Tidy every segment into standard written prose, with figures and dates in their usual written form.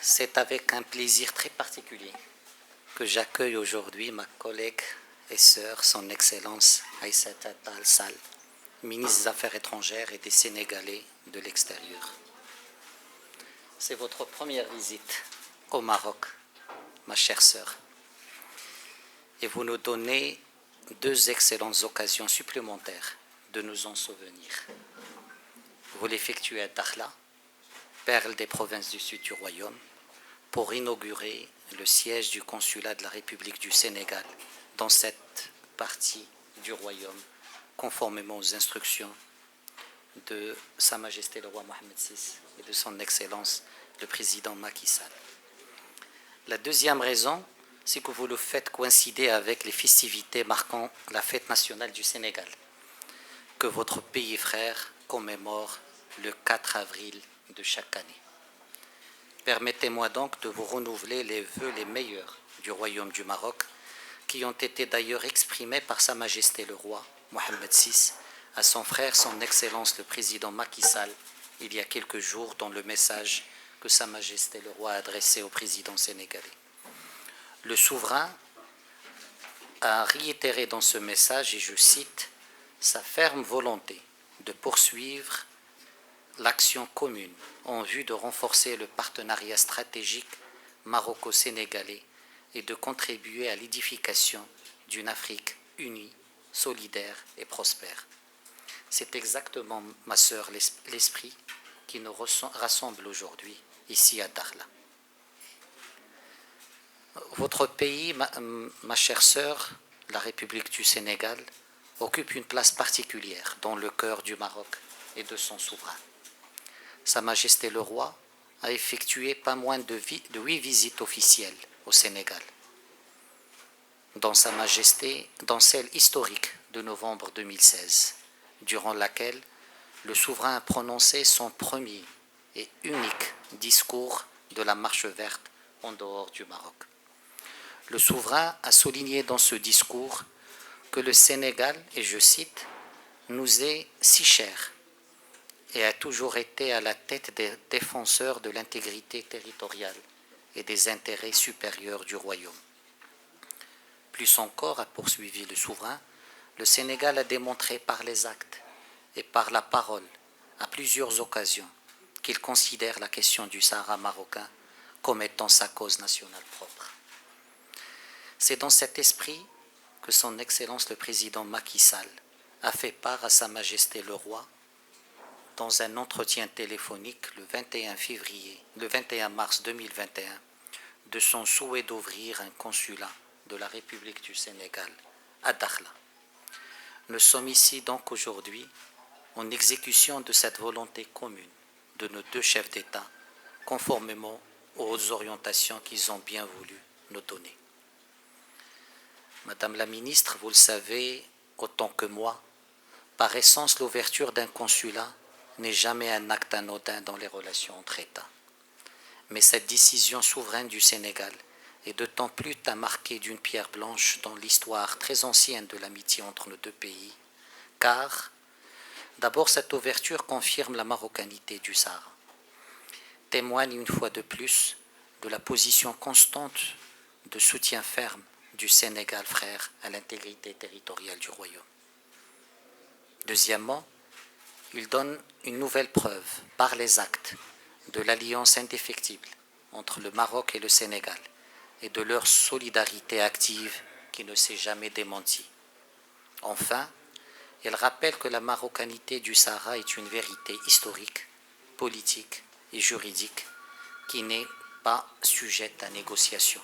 C'est avec un plaisir très particulier que j'accueille aujourd'hui ma collègue et sœur, son Excellence Aïssata Tall Sall, ministre des Affaires étrangères et des Sénégalais de l'extérieur. C'est votre première visite au Maroc, ma chère sœur. Et vous nous donnez deux excellentes occasions supplémentaires de nous en souvenir. Vous l'effectuez à Dakhla, perle des provinces du sud du royaume, pour inaugurer le siège du consulat de la République du Sénégal dans cette partie du royaume, conformément aux instructions de Sa Majesté le roi Mohammed VI et de son Excellence le président Macky Sall. La deuxième raison, c'est que vous le faites coïncider avec les festivités marquant la fête nationale du Sénégal, que votre pays frère commémore le 4 avril de chaque année. Permettez-moi donc de vous renouveler les vœux les meilleurs du Royaume du Maroc, qui ont été d'ailleurs exprimés par Sa Majesté le roi Mohammed VI à son frère, son Excellence le président Macky Sall, il y a quelques jours, dans le message que Sa Majesté le roi a adressé au président sénégalais. Le souverain a réitéré dans ce message, et je cite, sa ferme volonté de poursuivre l'action commune en vue de renforcer le partenariat stratégique maroco-sénégalais et de contribuer à l'édification d'une Afrique unie, solidaire et prospère. C'est exactement, ma sœur, l'esprit qui nous rassemble aujourd'hui ici à Dakhla. Votre pays, ma chère sœur, la République du Sénégal, occupe une place particulière dans le cœur du Maroc et de son souverain. Sa Majesté le roi a effectué pas moins de 8 visites officielles au Sénégal, dans Sa Majesté, dans celle historique de novembre 2016, durant laquelle le souverain a prononcé son premier et unique discours de la marche verte en dehors du Maroc. Le souverain a souligné dans ce discours que le Sénégal, et je cite, nous est si cher et a toujours été à la tête des défenseurs de l'intégrité territoriale et des intérêts supérieurs du royaume. Plus encore, a poursuivi le souverain, le Sénégal a démontré par les actes et par la parole à plusieurs occasions qu'il considère la question du Sahara marocain comme étant sa cause nationale propre. C'est dans cet esprit que son Excellence le président Macky Sall a fait part à Sa Majesté le roi dans un entretien téléphonique le 21 mars 2021 de son souhait d'ouvrir un consulat de la République du Sénégal à Dakhla. Nous sommes ici donc aujourd'hui en exécution de cette volonté commune de nos deux chefs d'État, conformément aux orientations qu'ils ont bien voulu nous donner. Madame la ministre, vous le savez autant que moi, par essence, l'ouverture d'un consulat n'est jamais un acte anodin dans les relations entre États. Mais cette décision souveraine du Sénégal est d'autant plus à marquer d'une pierre blanche dans l'histoire très ancienne de l'amitié entre nos deux pays, car d'abord cette ouverture confirme la marocanité du Sahara, témoigne une fois de plus de la position constante de soutien ferme du Sénégal frère à l'intégrité territoriale du royaume. Deuxièmement, il donne une nouvelle preuve par les actes de l'alliance indéfectible entre le Maroc et le Sénégal et de leur solidarité active qui ne s'est jamais démentie. Enfin, il rappelle que la marocanité du Sahara est une vérité historique, politique et juridique qui n'est pas sujette à négociation.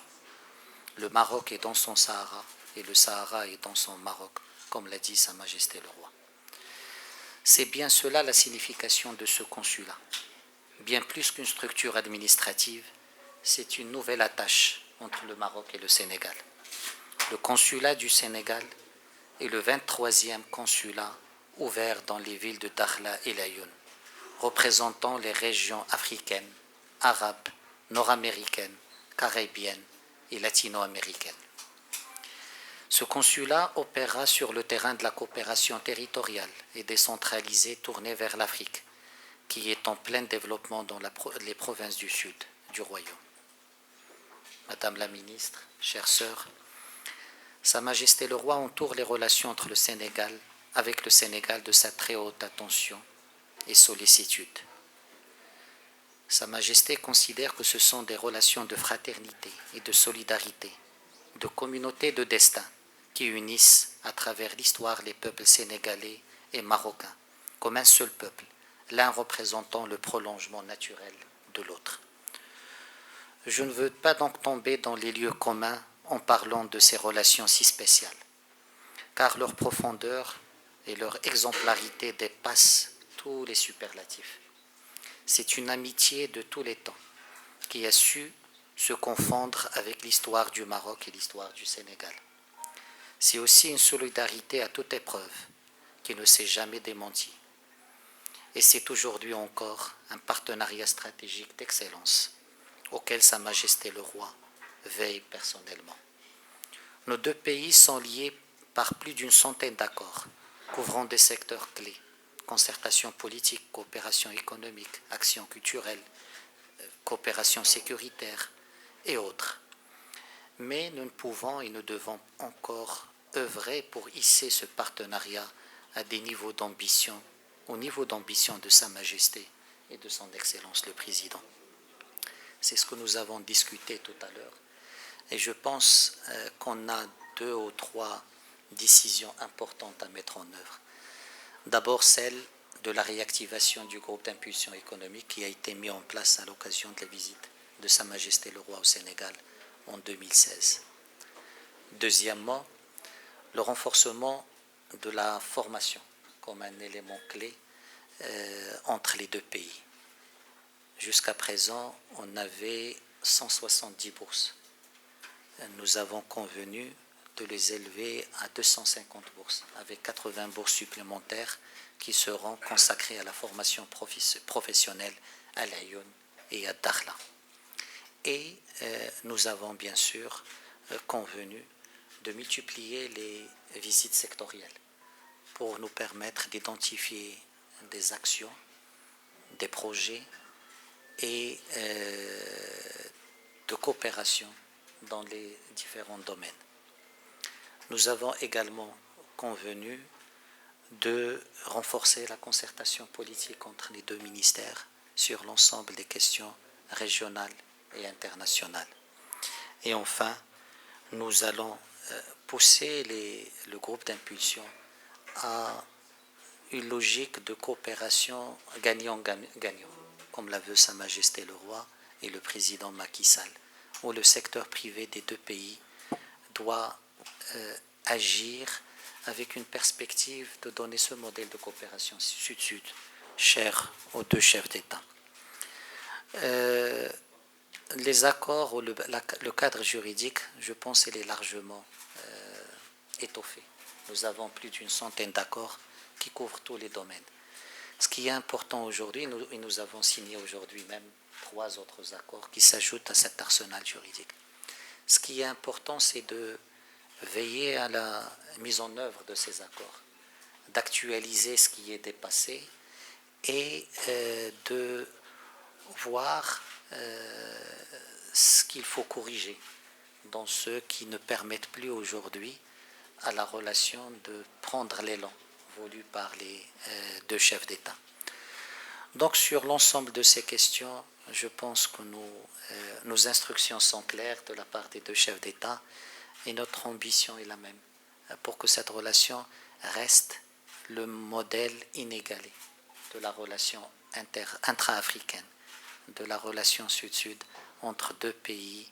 Le Maroc est dans son Sahara et le Sahara est dans son Maroc, comme l'a dit Sa Majesté le roi. C'est bien cela la signification de ce consulat. Bien plus qu'une structure administrative, c'est une nouvelle attache entre le Maroc et le Sénégal. Le consulat du Sénégal est le 23e consulat ouvert dans les villes de Dakhla et Laayoune, représentant les régions africaines, arabes, nord-américaines, caribéennes et latino-américaines. Ce consulat opérera sur le terrain de la coopération territoriale et décentralisée tournée vers l'Afrique, qui est en plein développement dans les provinces du sud du Royaume. Madame la ministre, chères sœurs, Sa Majesté le Roi entoure les relations entre le Sénégal avec le Sénégal de sa très haute attention et sollicitude. Sa Majesté considère que ce sont des relations de fraternité et de solidarité, de communauté de destin, qui unissent à travers l'histoire les peuples sénégalais et marocains, comme un seul peuple, l'un représentant le prolongement naturel de l'autre. Je ne veux pas donc tomber dans les lieux communs en parlant de ces relations si spéciales, car leur profondeur et leur exemplarité dépassent tous les superlatifs. C'est une amitié de tous les temps qui a su se confondre avec l'histoire du Maroc et l'histoire du Sénégal. C'est aussi une solidarité à toute épreuve qui ne s'est jamais démentie. Et c'est aujourd'hui encore un partenariat stratégique d'excellence auquel Sa Majesté le Roi veille personnellement. Nos deux pays sont liés par plus d'une centaine d'accords couvrant des secteurs clés: concertation politique, coopération économique, action culturelle, coopération sécuritaire et autres. Mais nous ne pouvons et ne devons encore œuvrer pour hisser ce partenariat à des niveaux d'ambition, au niveau d'ambition de Sa Majesté et de son Excellence le Président. C'est ce que nous avons discuté tout à l'heure. Et je pense qu'on a 2 ou 3 décisions importantes à mettre en œuvre. D'abord, celle de la réactivation du groupe d'impulsion économique qui a été mis en place à l'occasion de la visite de Sa Majesté le Roi au Sénégal en 2016. Deuxièmement, le renforcement de la formation comme un élément clé entre les deux pays. Jusqu'à présent, on avait 170 bourses. Nous avons convenu de les élever à 250 bourses, avec 80 bourses supplémentaires qui seront consacrées à la formation professionnelle à Laayoune et à Dakhla. Et nous avons bien sûr convenu de multiplier les visites sectorielles pour nous permettre d'identifier des actions, des projets et de coopération dans les différents domaines. Nous avons également convenu de renforcer la concertation politique entre les deux ministères sur l'ensemble des questions régionales et internationales. Et enfin, nous allons pousser le groupe d'impulsion à une logique de coopération gagnant-gagnant, comme la veut Sa Majesté le Roi et le président Macky Sall, où le secteur privé des deux pays doit agir avec une perspective de donner ce modèle de coopération sud-sud cher aux deux chefs d'État. Les accords ou le cadre juridique, je pense, il est largement étoffé. Nous avons plus d'une centaine d'accords qui couvrent tous les domaines. Ce qui est important aujourd'hui, nous avons signé aujourd'hui même 3 autres accords qui s'ajoutent à cet arsenal juridique. Ce qui est important, c'est de veiller à la mise en œuvre de ces accords, d'actualiser ce qui est dépassé et de voir ce qu'il faut corriger dans ceux qui ne permettent plus aujourd'hui à la relation de prendre l'élan voulu par les deux chefs d'État. Donc sur l'ensemble de ces questions, je pense que nos instructions sont claires de la part des deux chefs d'État et notre ambition est la même pour que cette relation reste le modèle inégalé de la relation intra-africaine, de la relation sud-sud entre deux pays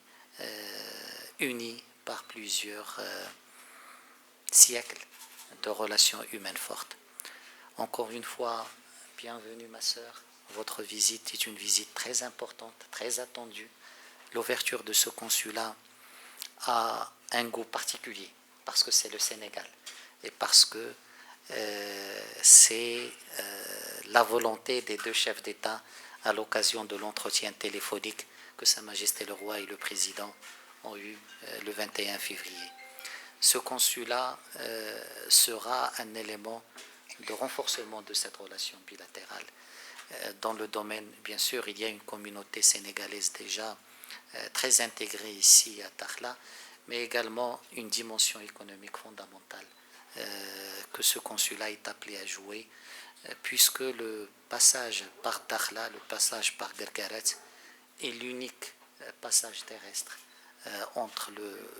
unis par plusieurs siècles de relations humaines fortes. Encore une fois, bienvenue ma sœur. Votre visite est une visite très importante, très attendue. L'ouverture de ce consulat a un goût particulier parce que c'est le Sénégal et parce que c'est la volonté des deux chefs d'État à l'occasion de l'entretien téléphonique que Sa Majesté le Roi et le Président ont eu le 21 février. Ce consulat sera un élément de renforcement de cette relation bilatérale. Dans le domaine, bien sûr, il y a une communauté sénégalaise déjà très intégrée ici à Dakhla, mais également une dimension économique fondamentale que ce consulat est appelé à jouer, puisque le passage par Dakhla, le passage par Guerguerat est l'unique passage terrestre entre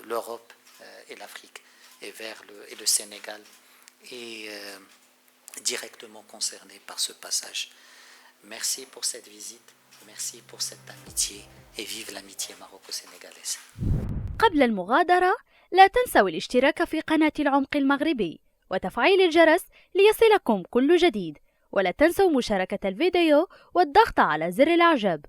l'Europe et l'Afrique et le Sénégal est directement concerné par ce passage. Merci pour cette visite, merci pour cette amitié et vive l'amitié maroco-sénégalaise. قبل المغادرة لا تنسوا الاشتراك في قناة العمق المغربي وتفعيل الجرس ليصلكم كل جديد، ولا تنسوا مشاركة الفيديو والضغط على زر الإعجاب.